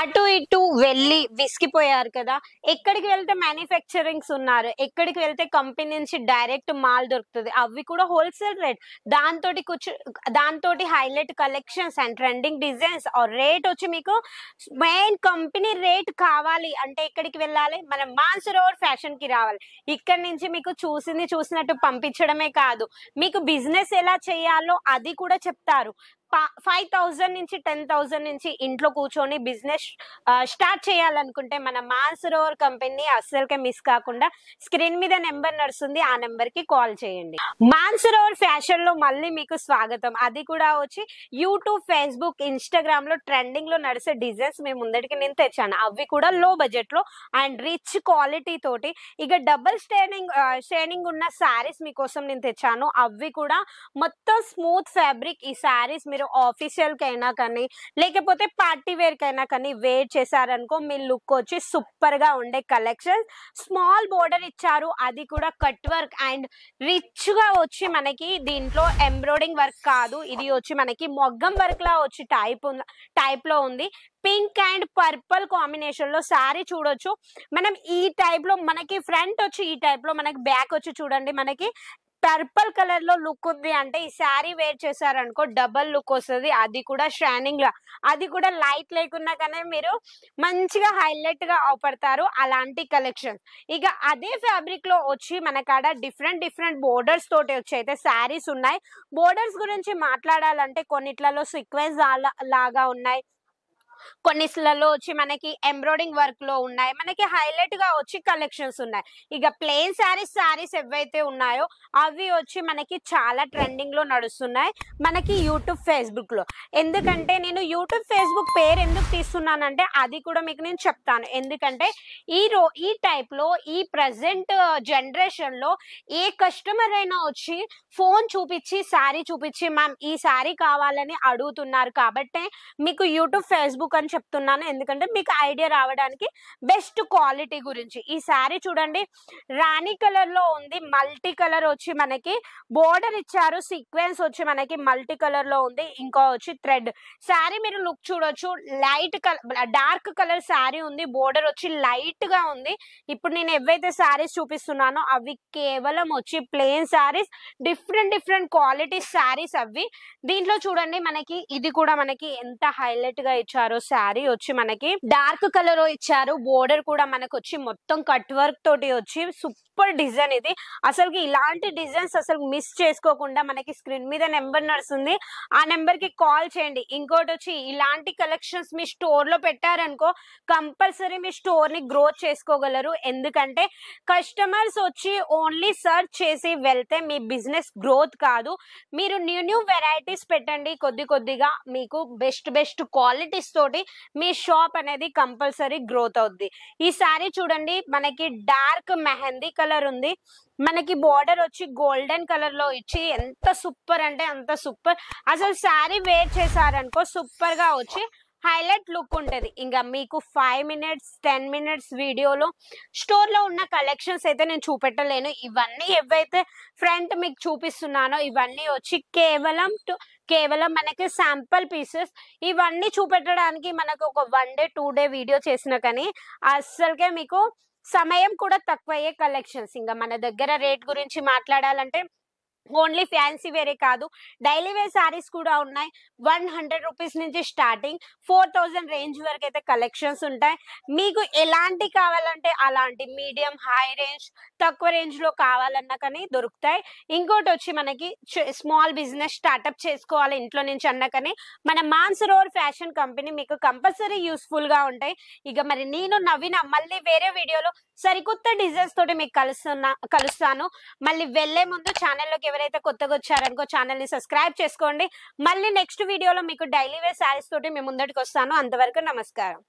అటు ఇటు వెళ్ళి విసిగిపోయారు కదా. ఎక్కడికి వెళ్తే మ్యానుఫ్యాక్చరింగ్స్ ఉన్నారు, ఎక్కడికి వెళ్తే కంపెనీ నుంచి డైరెక్ట్ మాల్ దొరుకుతుంది, అవి కూడా హోల్సేల్ రేట్. దాంతోటి highlight collections and trending designs rate వచ్చి మీకు మెయిన్ కంపెనీ రేట్ కావాలి అంటే ఎక్కడికి వెళ్ళాలి, మనం మాన్సరోవర్ ఫ్యాషన్ కి రావాలి. ఇక్కడ నుంచి మీకు చూసినట్టు పంపించడమే కాదు, మీకు బిజినెస్ ఎలా చేయాలో అది కూడా చెప్తారు. 5,000 నుంచి 10,000 నుంచి ఇంట్లో కూర్చొని బిజినెస్ స్టార్ట్ చేయాలనుకుంటే మన మాన్సరోవర్ కంపెనీ అస్సలకే మిస్ కాకుండా స్క్రీన్ మీద నెంబర్ నడుస్తుంది, ఆ నెంబర్ కి కాల్ చేయండి. మాన్సరోవర్ ఫ్యాషన్ లో మళ్ళీ మీకు స్వాగతం. అది కూడా వచ్చి యూట్యూబ్, ఫేస్బుక్, ఇన్స్టాగ్రామ్ లో ట్రెండింగ్ లో నడిచే డిజైన్స్ మేము ముందటికి నేను తెచ్చాను. అవి కూడా లో బడ్జెట్ లో అండ్ రిచ్ క్వాలిటీ తోటి ఇక డబుల్ షేడింగ్ ఉన్న శారీస్ మీకోసం నేను తెచ్చాను. అవి కూడా మొత్తం స్మూత్ ఫ్యాబ్రిక్. ఈ శారీస్ మీరు ఆఫీషియల్ కైనా కానీ లేకపోతే పార్టీ వేర్ కైనా కానీ వేర్ చేశారనుకో మీ లుక్ వచ్చి సూపర్ గా ఉండే కలెక్షన్. స్మాల్ బోర్డర్ ఇచ్చారు, అది కూడా కట్ వర్క్ అండ్ రిచ్ గా వచ్చి మనకి దీంట్లో ఎంబ్రాయిడింగ్ వర్క్ కాదు, ఇది వచ్చి మనకి మొగ్గం వర్క్ లా వచ్చి టైప్ లో ఉంది. పింక్ అండ్ పర్పుల్ కాంబినేషన్ లో శారీ చూడొచ్చు. మనం ఈ టైప్ లో మనకి ఫ్రంట్ వచ్చి ఈ టైప్ లో, మనకి బ్యాక్ వచ్చి చూడండి మనకి పర్పుల్ కలర్ లో లుక్ ఉంది అంటే ఈ శారీ వేర్ చేశారనుకో డబల్ లుక్ వస్తుంది. అది కూడా షైనింగ్ లా, అది కూడా లైట్ లేకున్నా కానీ మీరు మంచిగా హైలైట్ గా అవపడతారు అలాంటి కలెక్షన్. ఇక అదే ఫ్యాబ్రిక్ లో వచ్చి మనకాడ డిఫరెంట్ బోర్డర్స్ తోటి వచ్చి అయితే శారీస్ ఉన్నాయి. బోర్డర్స్ గురించి మాట్లాడాలంటే కొన్నిట్లలో సీక్వెన్స్ లాగా ఉన్నాయి, కొన్నిట్లలో వచ్చి మనకి ఎంబ్రాయిడింగ్ వర్క్ లో ఉన్నాయి, మనకి హైలైట్ గా వచ్చి కలెక్షన్స్ ఉన్నాయి. ఇక ప్లెయిన్ శారీస్ ఏవైతే ఉన్నాయో అవి వచ్చి మనకి చాలా ట్రెండింగ్ లో నడుస్తున్నాయి మనకి యూట్యూబ్, ఫేస్బుక్ లో. ఎందుకంటే నేను యూట్యూబ్, ఫేస్బుక్ పేరు ఎందుకు తీస్తున్నానంటే అది కూడా మీకు నేను చెప్తాను. ఎందుకంటే ఈ టైప్ లో ఈ ప్రజెంట్ జనరేషన్ లో ఏ కస్టమర్ అయినా వచ్చి ఫోన్ చూపించి శారీ చూపించి మ్యామ్ ఈ శారీ కావాలని అడుగుతున్నారు. కాబట్టి మీకు యూట్యూబ్, ఫేస్బుక్ అని చెప్తున్నాను, ఎందుకంటే మీకు ఐడియా రావడానికి బెస్ట్ క్వాలిటీ గురించి. ఈ శారీ చూడండి రాణి కలర్ లో ఉంది, మల్టీ కలర్ వచ్చి మనకి బోర్డర్ ఇచ్చారు, సీక్వెన్స్ వచ్చి మనకి మల్టీ కలర్ లో ఉంది, ఇంకా వచ్చి థ్రెడ్. శారీ మీరు లుక్ చూడొచ్చు, light colour dark colour sari ఉంది, బోర్డర్ వచ్చి లైట్ గా ఉంది. ఇప్పుడు నేను ఏవైతే శారీస్ చూపిస్తున్నానో అవి కేవలం వచ్చి plain saris, different quality saris అవి. దీంట్లో చూడండి మనకి ఇది కూడా మనకి ఎంత హైలైట్ గా ఇచ్చారో. శారీ వచ్చి మనకి డార్క్ కలర్ ఇచ్చారు, బోర్డర్ కూడా మనకు వచ్చి మొత్తం కట్ వర్క్ తోటి వచ్చి సూపర్ డిజైన్. ఇది అసలు ఇలాంటి డిజైన్స్ అసలు మిస్ చేసుకోకుండా మనకి స్క్రీన్ మీద నెంబర్ నడుస్తుంది, ఆ నెంబర్ కి కాల్ చేయండి. ఇంకోటి వచ్చి ఇలాంటి కలెక్షన్స్ మీ స్టోర్ లో పెట్టారనుకో కంపల్సరీ మీ స్టోర్ ని గ్రోత్ చేసుకోగలరు. ఎందుకంటే కస్టమర్స్ వచ్చి ఓన్లీ సర్చ్ చేసి వెళ్తే మీ బిజినెస్ గ్రోత్ కాదు. మీరు న్యూ వెరైటీస్ పెట్టండి, కొద్దిగా మీకు బెస్ట్ క్వాలిటీస్ తోటి మీ షాప్ అనేది కంపల్సరీ గ్రోత్ అవుద్ది. ఈ శారీ చూడండి మనకి డార్క్ మెహందీ కలర్ ఉంది, మనకి బార్డర్ వచ్చి గోల్డెన్ కలర్ లో ఇచ్చి ఎంత సూపర్ అంటే అంత సూపర్. అసలు శారీ వేర్ చేశారనుకో సూపర్ గా వచ్చి హైలైట్ లుక్ ఉంటది. ఇంకా మీకు 5 మినిట్స్ 10 మినిట్స్ వీడియోలో స్టోర్ లో ఉన్న కలెక్షన్స్ అయితే నేను చూపెట్టలేను. ఇవన్నీ ఏవైతే ఫ్రంట్ మీకు చూపిస్తున్నానో ఇవన్నీ వచ్చి కేవలం మనకి శాంపుల్ పీసెస్. ఇవన్నీ చూపెట్టడానికి మనకు ఒక 1 డే 2 డే వీడియో చేసిన కానీ అస్సలకే మీకు సమయం కూడా తక్కువయ్యే కలెక్షన్స్. ఇంకా మన దగ్గర రేట్ గురించి మాట్లాడాలంటే ఓన్లీ ఫ్యాన్సీ వేరే కాదు, డైలీ వేర్ శారీస్ కూడా ఉన్నాయి. 100 రూపీస్ నుంచి స్టార్టింగ్ 4000 రేంజ్ వరకు అయితే కలెక్షన్స్ ఉంటాయి. మీకు ఎలాంటి కావాలంటే అలాంటి మీడియం, హై రేంజ్, తక్కువ రేంజ్ లో కావాలన్నా కానీ దొరుకుతాయి. ఇంకోటి వచ్చి మనకి స్మాల్ బిజినెస్ స్టార్ట్అప్ చేసుకోవాలి ఇంట్లో నుంచి అన్నా కానీ మన మాన్సరోవర్ ఫ్యాషన్ కంపెనీ మీకు కంపల్సరీ యూస్ఫుల్ గా ఉంటాయి. ఇక మరి నేను నవీన మళ్ళీ వేరే వీడియోలో సరికొత్త డిజైన్స్ తోటి మీకు కలుస్తాను. మళ్ళీ వెళ్లే ముందు ఛానల్లోకి ఎవరైతే కొత్తగా వచ్చారనుకో ఛానల్ ని సబ్స్క్రైబ్ చేసుకోండి. మళ్ళీ నెక్స్ట్ వీడియోలో మీకు డైలీ వేర్ శారీస్ తోటి మేము ముందటికి వస్తాను. అంతవరకు నమస్కారం.